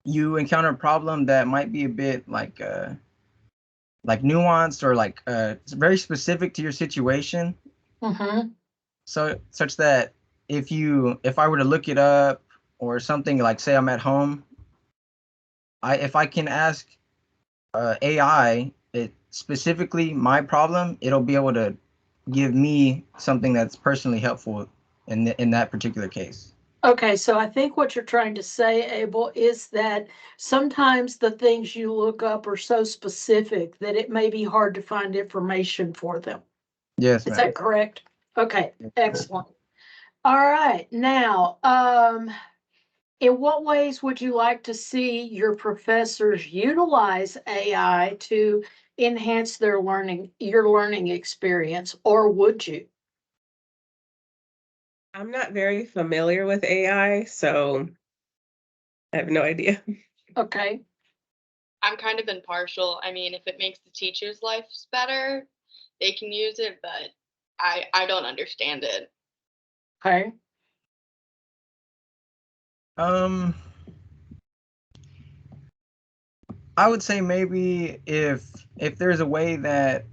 you encounter a problem that might be a bit like nuanced or like it's very specific to your situation, Mm-hmm. so such that if I were to look it up or something, like say I'm at home, I if I can ask AI it specifically my problem, it'll be able to give me something that's personally helpful in that particular case. Okay, so I think what you're trying to say, Abel, is that sometimes the things you look up are so specific that it may be hard to find information for them. Yes, Is ma'am. that correct? Okay, excellent. All right, now, in what ways would you like to see your professors utilize AI to enhance your learning experience, or would you? I'm not very familiar with AI, so I have no idea. Okay, I'm kind of impartial. I mean, if it makes the teachers' lives better, they can use it, but I don't understand it. okay, Um, I would say maybe if there's a way that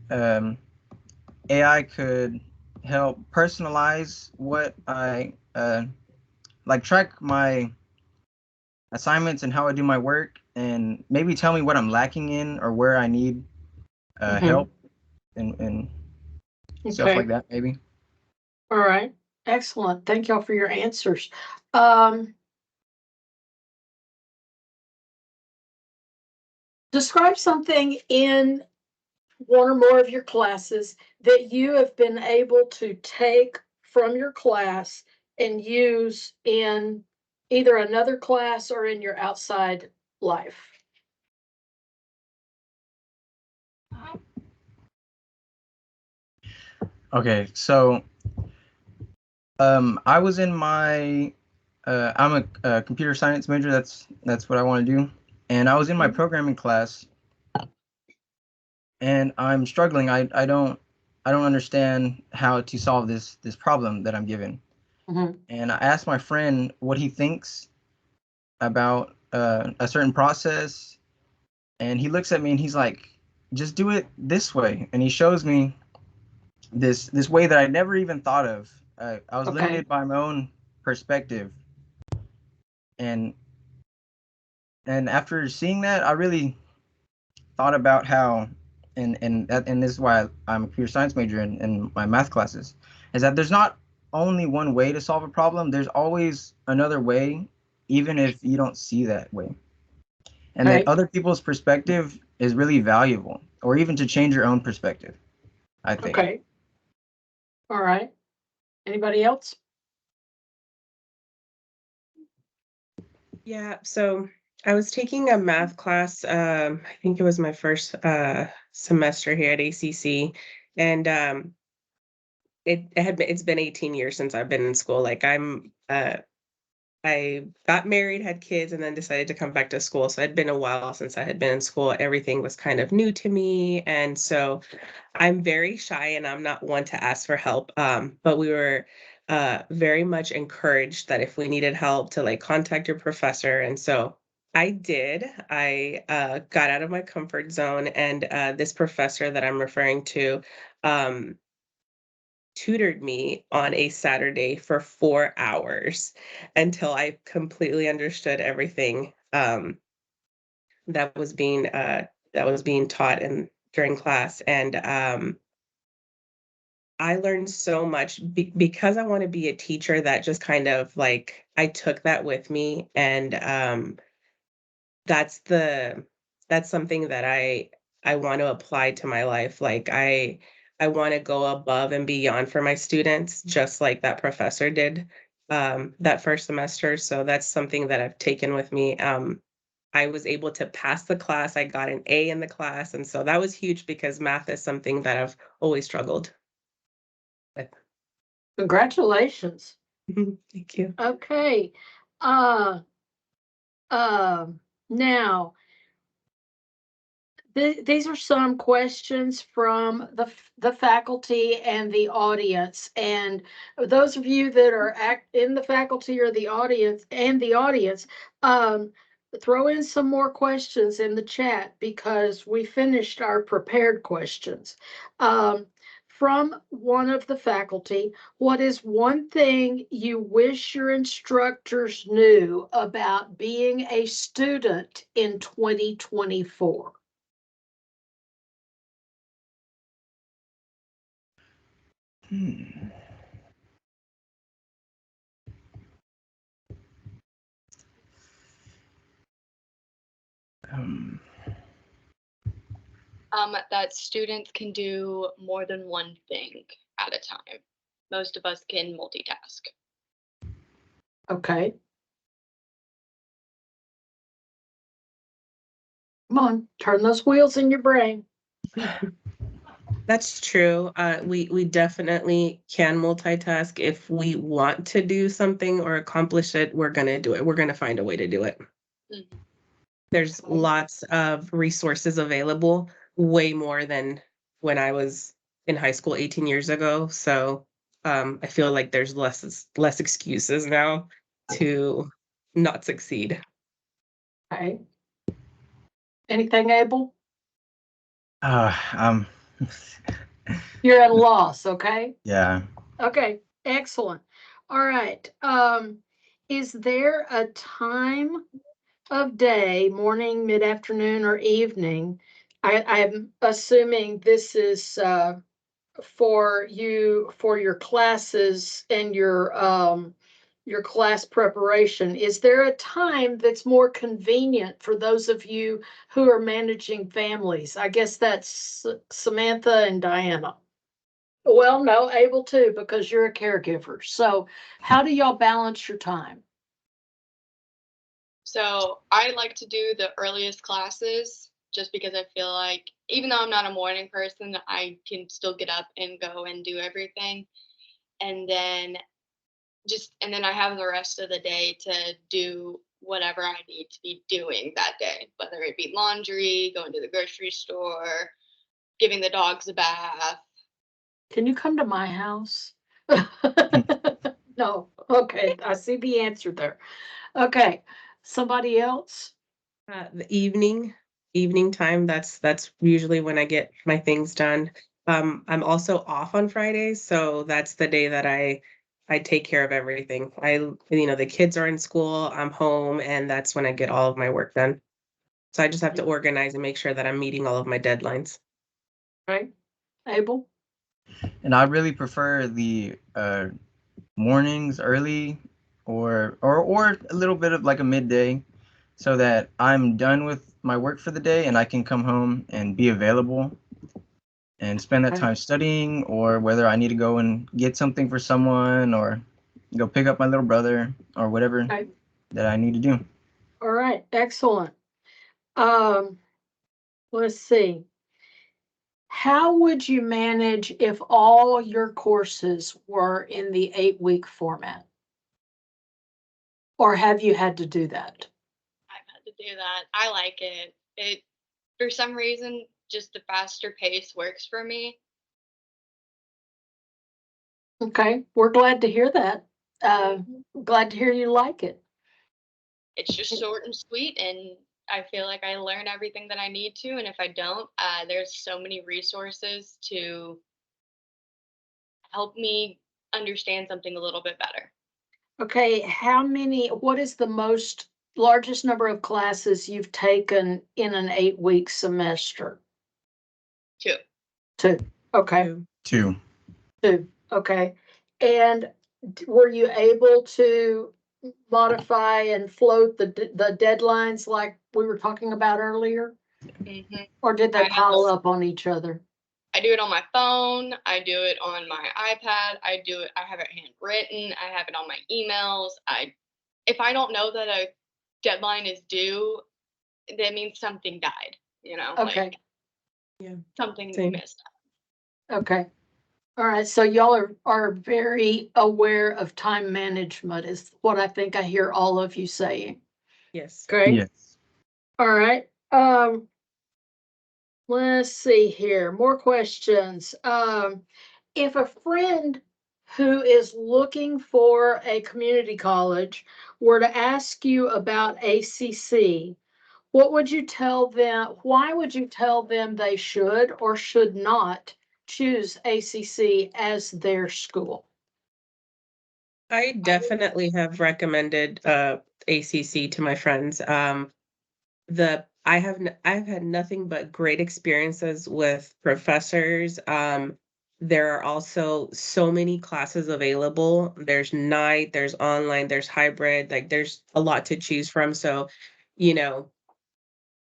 AI could help personalize what I like track my assignments and how I do my work, and maybe tell me what I'm lacking in or where I need mhm, help and stuff okay, like that, maybe. all right, excellent. Thank y'all for your answers. Um, Describe something in one or more of your classes that you have been able to take from your class and use in either another class or in your outside life. Okay, so I was in my I'm a computer science major. That's what I want to do, and I was in my Mhm. programming class, and I'm struggling. I don't understand how to solve this problem that I'm given. Mhm. And I asked my friend what he thinks about a certain process, and he looks at me and he's like, "Just do it this way." And he shows me this way that I never even thought of. I was Okay. limited by my own perspective, and after seeing that, I really thought about how, and this is why I'm a computer science major in my math classes, is that there's not only one way to solve a problem. There's always another way, even if you don't see that way, and that Okay. other people's perspective is really valuable, or even to change your own perspective, I think. Okay. All right. Anybody else? Yeah, so I was taking a math class, I think it was my first semester here at ACC, and it's been 18 years since I've been in school. Like I got married, had kids, and then decided to come back to school. So it'd been a while since I had been in school. Everything was kind of new to me. And so I'm very shy and I'm not one to ask for help. But we were very much encouraged that if we needed help to like contact your professor. And so I did. I got out of my comfort zone, and this professor that I'm referring to um, tutored me on a Saturday for 4 hours until I completely understood everything, that was being, taught in during class, and, I learned so much because I wanna be a teacher. That just kind of, like, I took that with me, and, that's the that's something that I want to apply to my life. Like I want to go above and beyond for my students, just like that professor did that first semester. So that's something that I've taken with me. I was able to pass the class. I got an A in the class, and so that was huge because math is something that I've always struggled with. Congratulations. Thank you. Okay. Uh, Now, these are some questions from the faculty and the audience. And those of you that are in the faculty or the audience, um, throw in some more questions in the chat because we finished our prepared questions. From one of the faculty, what is one thing you wish your instructors knew about being a student in 2024? Hmm. Um, That students can do more than one thing at a time. Most of us can multitask. Okay. Come on, turn those wheels in your brain. That's true. We definitely can multitask. If we want to do something or accomplish it, we're gonna do it. We're gonna find a way to do it. Mhm. There's lots of resources available, way more than when I was in high school 18 years ago. So I feel like there's less excuses now to not succeed. Okay. Anything, Abel? um, You're at a loss, okay? yeah. Okay, excellent. All right. Is there a time of day, morning, mid-afternoon, or evening? I'm assuming this is for you for your classes and your class preparation. Is there a time that's more convenient for those of you who are managing families? I guess that's Samantha and Diana. Well, no, able to because you're a caregiver. So, how do y'all balance your time? So I like to do the earliest classes just because I feel like even though I'm not a morning person, I can still get up and go and do everything. And then and then I have the rest of the day to do whatever I need to be doing that day, whether it be laundry, going to the grocery store, giving the dogs a bath. Can you come to my house? No. Okay, I see the answer there. Okay, somebody else? The evening time, that's usually when I get my things done. I'm also off on Fridays, so that's the day that I take care of everything. The kids are in school, I'm home, and that's when I get all of my work done. So I just have to organize and make sure that I'm meeting all of my deadlines. Right? Abel? And I really prefer the mornings early or a little bit of like a midday so that I'm done with my work for the day and I can come home and be available and spend that Okay. time studying, or whether I need to go and get something for someone or go pick up my little brother or whatever Okay. that I need to do. All right, excellent. Um, let's see. How would you manage if all your courses were in the 8-week format? Or have you had to do that? I've had to do that. I like it. It for some reason just the faster pace works for me. Okay, we're glad to hear that. Glad to hear you like it. It's just short and sweet, and I feel like I learn everything that I need to, and if I don't, there's so many resources to help me understand something a little bit better. Okay, what is the largest number of classes you've taken in an 8-week semester? Too. 2. Okay, Too. 2. 2. Okay. And were you able to modify and float the deadlines like we were talking about earlier? Mhm. Or did they pile up on each other? I do it on my phone. I do it on my iPad. I have it handwritten. I have it on my emails. If I don't know that a deadline is due, that means something died, Okay, like Yeah. something Same. missed. okay. All right, so y'all are very aware of time management is what I think I hear all of you saying. Yes. Okay, Yes. all right. Let's see here, more questions. If a friend who is looking for a community college were to ask you about ACC, what would you tell them? Why would you tell them they should or should not choose ACC as their school? I definitely have recommended ACC to my friends. I've had nothing but great experiences with professors. There are also so many classes available. There's night, there's online, there's hybrid, like there's a lot to choose from. So, you know,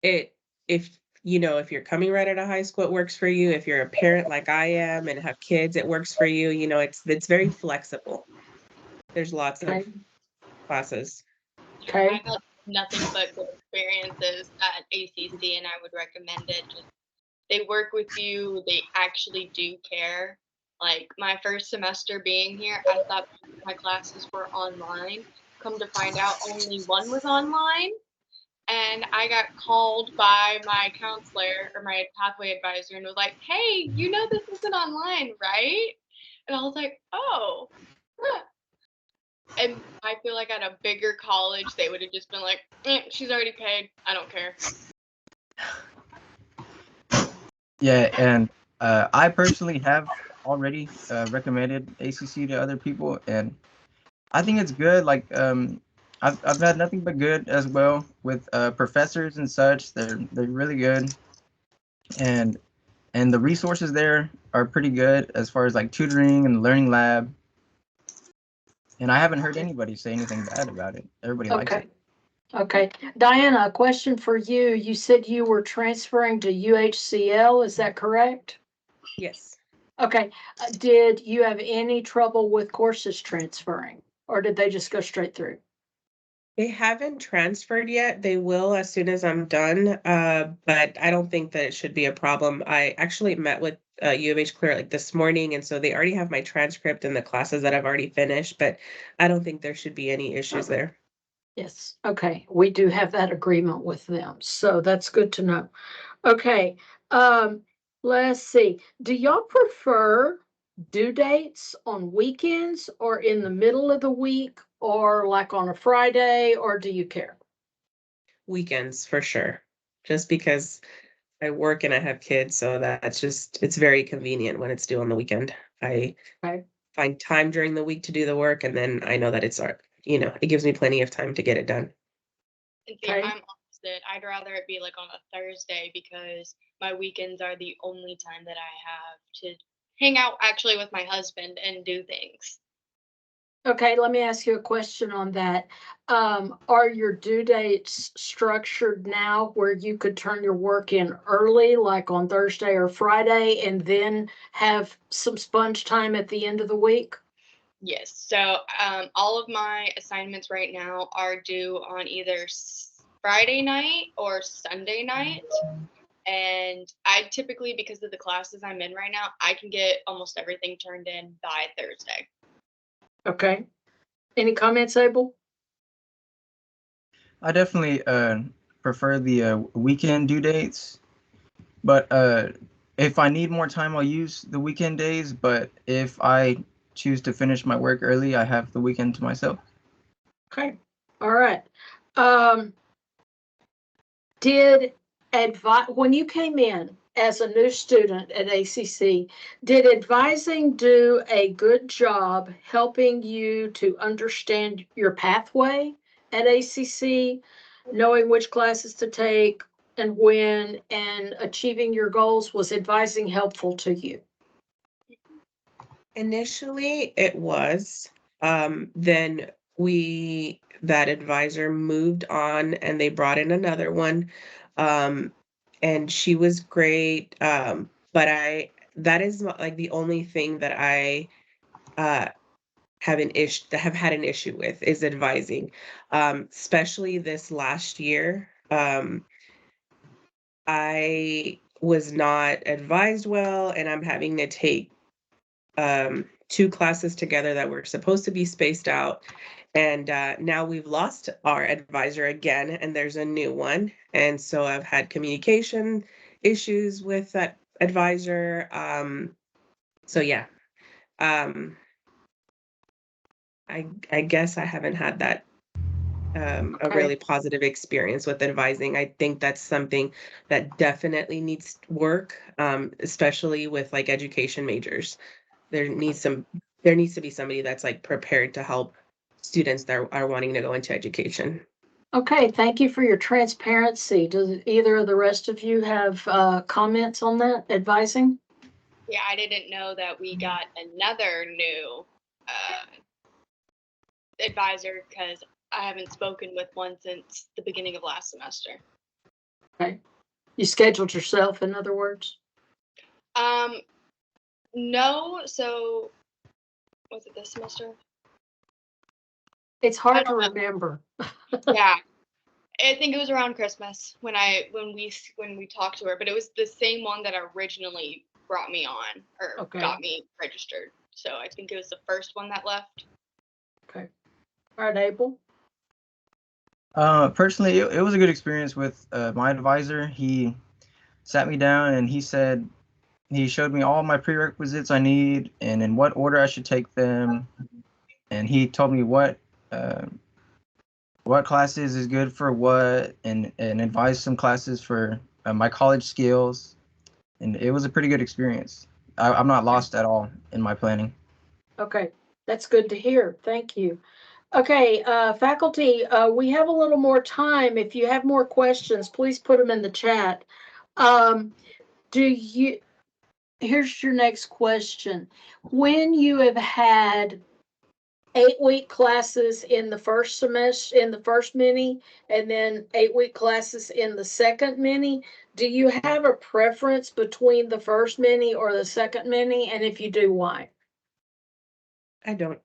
it if if you're coming right out of high school, it works for you. If you're a parent like I am and have kids, it works for you. It's very flexible. There's lots Okay. of classes. Okay. I've had nothing but good experiences at ACC, and I would recommend it. Just, they work with you. They actually do care. Like my first semester being here, I thought my classes were online. Come to find out, only one was online. And I got called by my counselor or my pathway advisor and was like, "Hey, you know this isn't online, right?" And I was like, "Oh." Huh. And I feel like at a bigger college, they would have just been like, "She's already paid. I don't care." Yeah, and I personally have already recommended ACC to other people, and I think it's good. Like, I've had nothing but good as well with professors and such. They're really good, and the resources there are pretty good as far as like tutoring and learning lab. And I haven't heard anybody say anything bad about it. Everybody likes Okay. it. Okay. Diana, a question for you. You said you were transferring to UHCL. Is that correct? Yes. Okay. Did you have any trouble with courses transferring, or did they just go straight through? They haven't transferred yet. They will as soon as I'm done. But I don't think that it should be a problem. I actually met with U of H Clear like this morning, and so they already have my transcript and the classes that I've already finished, but I don't think there should be any issues there. Yes. Okay. We do have that agreement with them. So that's good to know. Okay. Let's see. Do y'all prefer due dates on weekends or in the middle of the week or like on a Friday, or do you care? Weekends for sure. Just because I work and I have kids, so it's very convenient when it's due on the weekend. I Okay. find time during the week to do the work, and then I know that it gives me plenty of time to get it done. And see, Okay. I'm opposite. I'd rather it be like on a Thursday because my weekends are the only time that I have to hang out actually with my husband and do things. Okay, let me ask you a question on that. Are your due dates structured now where you could turn your work in early, like on Thursday or Friday, and then have some sponge time at the end of the week? Yes. So all of my assignments right now are due on either Friday night or Sunday night. And I typically, because of the classes I'm in right now, I can get almost everything turned in by Thursday. Okay. Any comments, Abel? I definitely prefer the weekend due dates, but if I need more time, I'll use the weekend days. But if I choose to finish my work early, I have the weekend to myself. Okay. All right. Um, did when you came in as a new student at ACC, did advising do a good job helping you to understand your pathway at ACC, knowing which classes to take and when, and achieving your goals? Was advising helpful to you? Initially, it was. Then that advisor moved on and they brought in another one. Um, and she was great. But that is like the only thing that I uh, have had an issue with is advising. Especially this last year. I was not advised well, and I'm having to take two classes together that were supposed to be spaced out. And now we've lost our advisor again, and there's a new one. And so I've had communication issues with that advisor. So yeah, um, I guess I haven't had that a Okay. really positive experience with advising. I think that's something that definitely needs work, especially with like education majors. There needs some there needs to be somebody that's like prepared to help students that are wanting to go into education. Okay, thank you for your transparency. Does either of the rest of you have comments on that advising? Yeah, I didn't know that we got another new advisor because I haven't spoken with one since the beginning of last semester. Okay. You scheduled yourself, in other words? No, so was it this semester? It's I hard to don't know. remember. Yeah, I think it was around Christmas when we talked to her, but it was the same one that originally brought me on or Okay. got me registered. So I think it was the first one that left. Okay. All right, Abel. Personally, it was a good experience with my advisor. He sat me down and he showed me all my prerequisites I need and in what order I should take them. And he told me what classes is good for what, and advised some classes for my college skills. And it was a pretty good experience. I'm not lost at all in my planning. Okay, that's good to hear. Thank you. Okay, faculty, we have a little more time. If you have more questions, please put them in the chat. Here's your next question. When you have had 8-week classes in the first semester, in the first mini, and then 8-week classes in the second mini, do you have a preference between the first mini or the second mini? And if you do, why? I don't.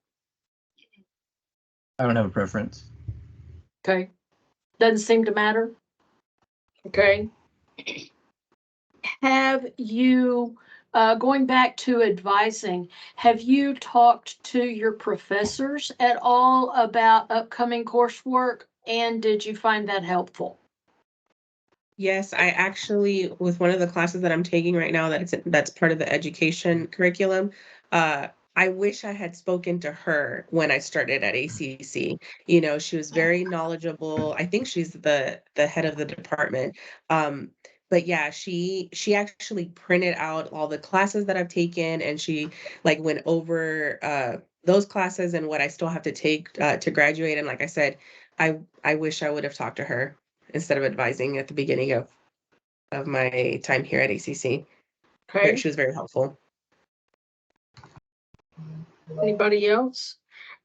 I don't have a preference. Okay. Doesn't seem to matter. Okay. Have you, going back to advising, have you talked to your professors at all about upcoming coursework? And did you find that helpful? Yes, I actually, with one of the classes that I'm taking right now, that's part of the education curriculum. I wish I had spoken to her when I started at ACC. You know, she was very knowledgeable. I think she's the head of the department. But yeah, she actually printed out all the classes that I've taken, and she like went over those classes and what I still have to take to graduate. And like I said, I wish I would have talked to her instead of advising at the beginning of my time here at ACC. Okay. She was very helpful. Anybody else?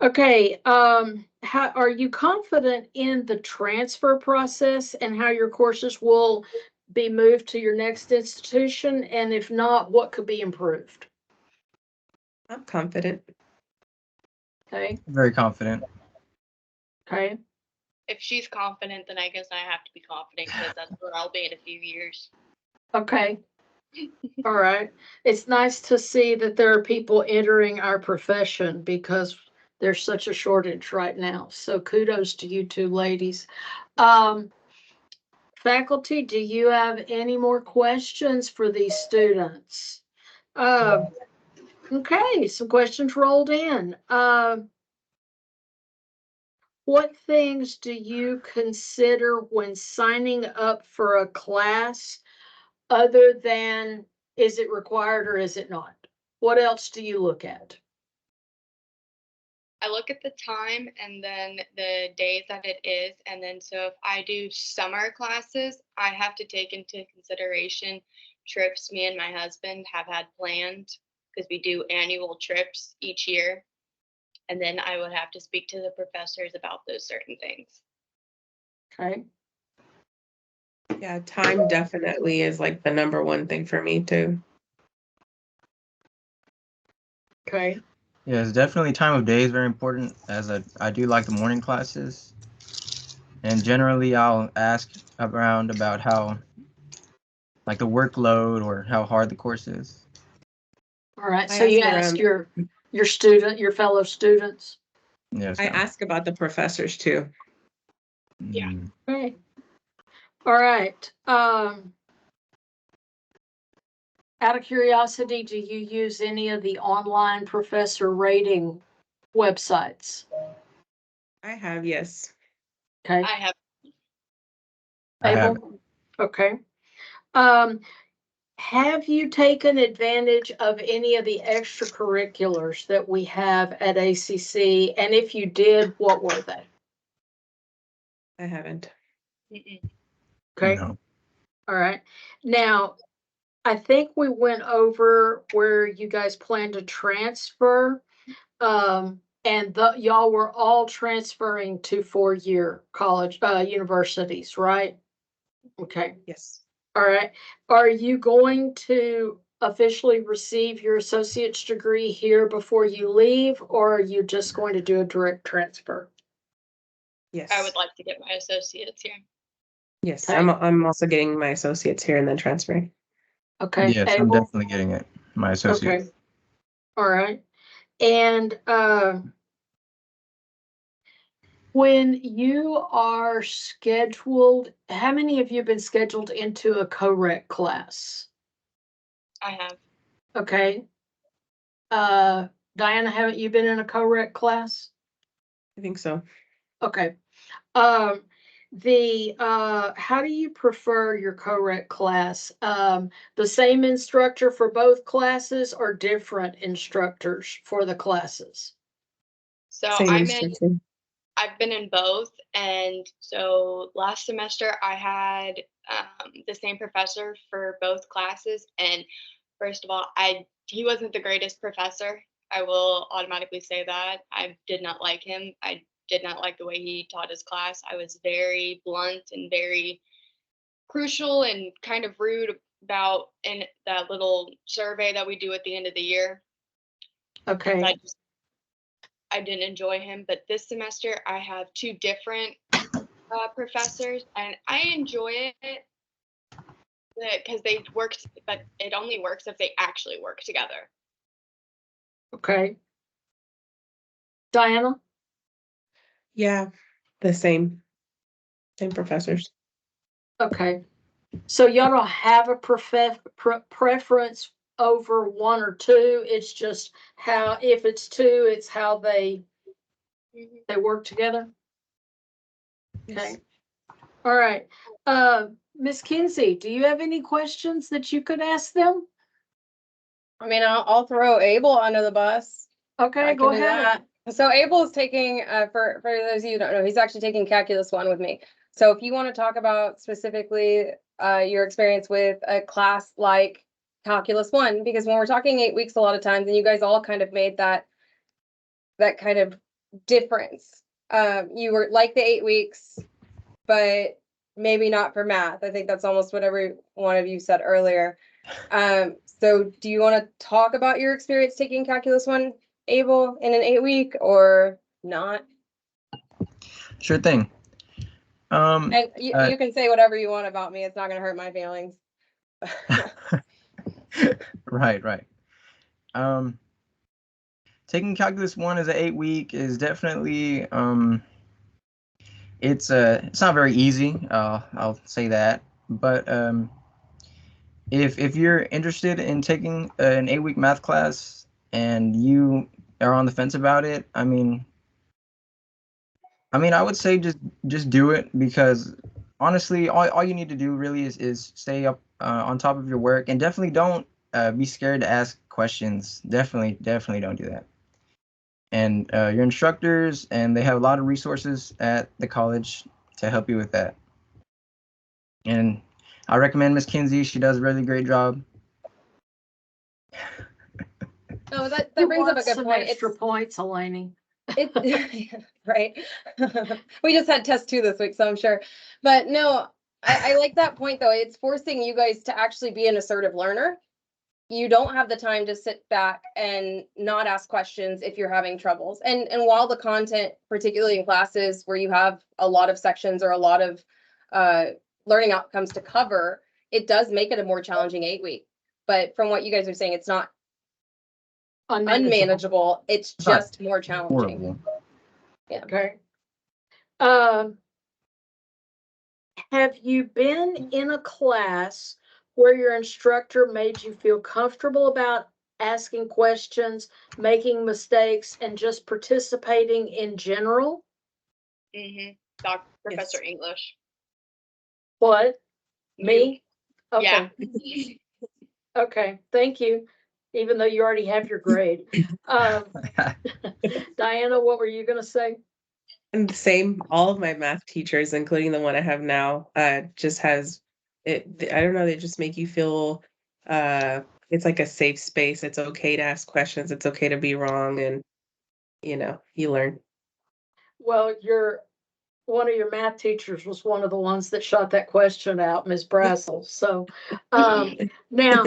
Okay. How are you confident in the transfer process and how your courses will be moved to your next institution? And if not, what could be improved? I'm confident. Okay. Very confident. Okay. If she's confident, then I guess I have to be confident because that's where I'll be in a few years. Okay. All right. It's nice to see that there are people entering our profession because there's such a shortage right now. So kudos to you two ladies. Faculty, do you have any more questions for these students? Okay, some questions rolled in. What things do you consider when signing up for a class other than is it required or is it not? What else do you look at? I look at the time and then the days that it is. And then so if I do summer classes, I have to take into consideration trips me and my husband have had planned because we do annual trips each year. And then I would have to speak to the professors about those certain things. Okay. Yeah, time definitely is like the number one thing for me too. Okay. Yeah, it's definitely time of day is very important as I do like the morning classes. And generally I'll ask around about how like the workload or how hard the course is. All right. I So you ask ask your fellow students. Yes, I ma'am. ask about the professors too. Yeah. Mm. Okay. All right. Out of curiosity, do you use any of the online professor rating websites? I have, yes. Okay, I have. I have Abel? Okay. Um, have you taken advantage of any of the extracurriculars that we have at ACC? And if you did, what were they? I haven't. Mm-mm. Okay, no. all right. Now, I think we went over where you guys plan to transfer. And y'all were all transferring to 4-year college, universities, right? Okay, Yes. all right. Are you going to officially receive your associate's degree here before you leave, or are you just going to do a direct transfer? Yes. I would like to get my associates here. Yes. Okay. I'm also getting my associates here and then transferring. Okay, Yes, I'm Abel? definitely getting it. My associate. Okay, all right. And when you are scheduled, how many of you have been scheduled into a co-rec class? I have. Okay. Diana, haven't you been in a co-rec class? I think so. Okay. How do you prefer your co-rec class? The same instructor for both classes or different instructors for the classes? So Same instructor. I've been in both, and so last semester I had the same professor for both classes. And first of all, he wasn't the greatest professor. I will automatically say that. I did not like him. I did not like the way he taught his class. I was very blunt and very crucial and kind of rude about in that little survey that we do at the end of the year. Okay. I didn't enjoy him, but this semester I have two different professors, and I enjoy it because they worked, but it only works if they actually work together. Okay. Diana? Yeah. The same. Same professors. Okay. So y'all don't have a preference over one or two. It's just how, if it's two, it's how they work together. Okay. All right. Miss Kinsey, do you have any questions that you could ask them? I mean, I'll throw Abel under the bus. Okay, I go can do ahead. that. So Abel is taking, for those of you who don't know, he's actually taking Calculus 1 with me. So if you want to talk about specifically your experience with a class like Calculus 1, because when we're talking 8 weeks, a lot of times, and you guys all kind of made that kind of difference. You were like the 8 weeks, but maybe not for math. I think that's almost what every one of you said earlier. So do you want to talk about your experience taking Calculus 1, Abel, in an 8-week or not? Sure thing. And you can say whatever you want about me. It's not going to hurt my feelings. Right. Taking Calculus 1 as an 8-week is definitely it's not very easy. I'll say that. But if you're interested in taking an 8-week math class and you are on the fence about it, I mean, I would say just do it, because honestly, all you need to do really is stay up on top of your work, and definitely don't be scared to ask questions. Definitely don't do that. And your instructors, and they have a lot of resources at the college to help you with that. And I recommend Miss Kinsey. She does a really great job. No, that brings up a good Some point. extra points, Eleni. Right. We just had test 2 this week, so I'm sure. But no, I like that point though. It's forcing you guys to actually be an assertive learner. You don't have the time to sit back and not ask questions if you're having troubles. And while the content, particularly in classes where you have a lot of sections or a lot of learning outcomes to cover, it does make it a more challenging 8-week. But from what you guys are saying, it's not unmanageable. It's just more challenging. Horrible. Yeah. Okay. Have you been in a class where your instructor made you feel comfortable about asking questions, making mistakes, and just participating in general? Professor English. What? You. Me? Yeah. Okay. Okay, thank you. Even though you already have your grade. Diana, what were you gonna say? And the same, all of my math teachers, including the one I have now, just has it. I don't know. They just make you feel it's like a safe space. It's okay to ask questions. It's okay to be wrong, and you learn. Well, one of your math teachers was one of the ones that shot that question out, Ms. Brassel. So, now,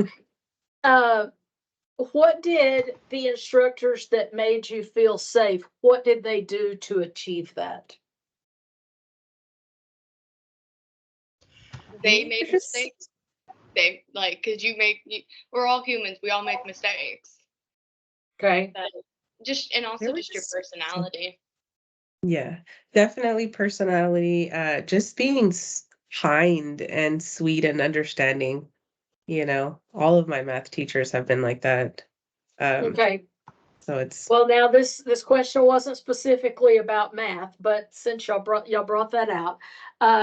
what did the instructors that made you feel safe, what did they do to achieve that? They made mistakes. They because we're all humans. We all make mistakes. Okay. But and also just your personality. Yeah, definitely personality. Just being kind and sweet and understanding. All of my math teachers have been like that. Okay. So it's Well, now this question wasn't specifically about math, but since y'all brought that out,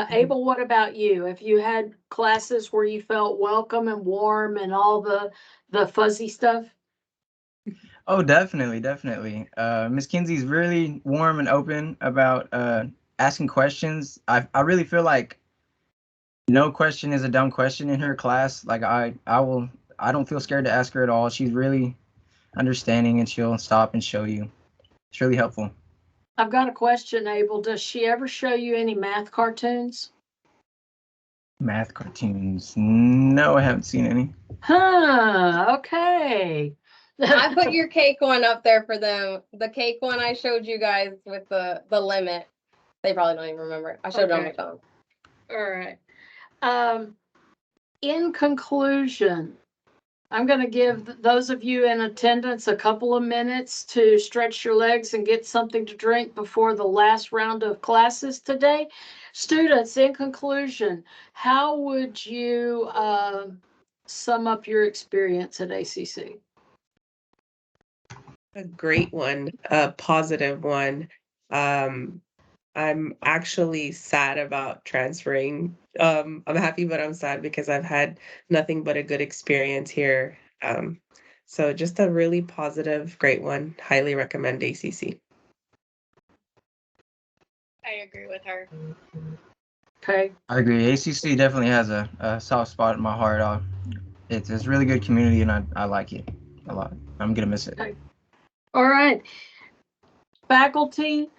Abel, what about you? Have you had classes where you felt welcome and warm and all the fuzzy stuff? Oh, definitely, definitely. Miss Kinsey's really warm and open about asking questions. I really feel like no question is a dumb question in her class. Like I don't feel scared to ask her at all. She's really understanding and she'll stop and show you. It's really helpful. I've got a question, Abel. Does she ever show you any math cartoons? Math cartoons? No, I haven't seen any. Huh, okay. I put your cake one up there for them. The cake one I showed you guys with the limit. They probably don't even remember it. I showed it on my Okay. phone. All right. In conclusion, I'm going to give those of you in attendance a couple of minutes to stretch your legs and get something to drink before the last round of classes today. Students, in conclusion, how would you sum up your experience at ACC? a great one, a positive one. I'm actually sad about transferring. I'm happy, but I'm sad because I've had nothing but a good experience here. So just a really positive, great one. Highly recommend ACC. I agree with her. Okay. I agree. ACC definitely has a soft spot in my heart. It's a really good community and I like it a lot. I'm gonna miss it. Okay. All right. Faculty,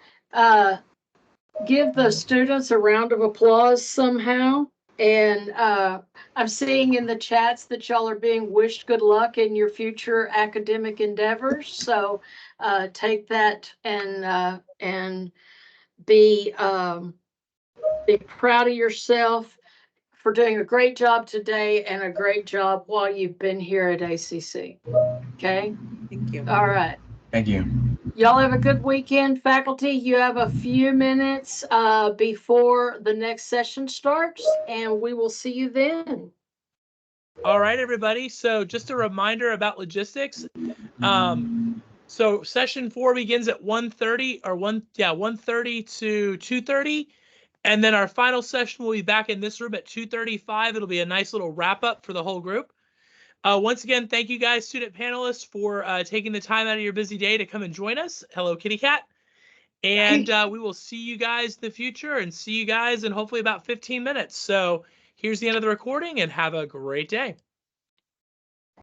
give the students a round of applause somehow. And I'm seeing in the chats that y'all are being wished good luck in your future academic endeavors. So take that and be proud of yourself for doing a great job today and a great job while you've been here at ACC. Okay. Thank you. All right. Thank you. Y'all have a good weekend, faculty. You have a few minutes before the next session starts, and we will see you then. All right, everybody. So just a reminder about logistics. So session 4 begins at 1:30 or 1:30 to 2:30. And then our final session will be back in this room at 2:35. It'll be a nice little wrap up for the whole group. Once again, thank you guys, student panelists, for taking the time out of your busy day to come and join us. Hello, Kitty Cat. And we will see you guys in the future and see you guys in hopefully about 15 minutes. So here's the end of the recording and have a great day.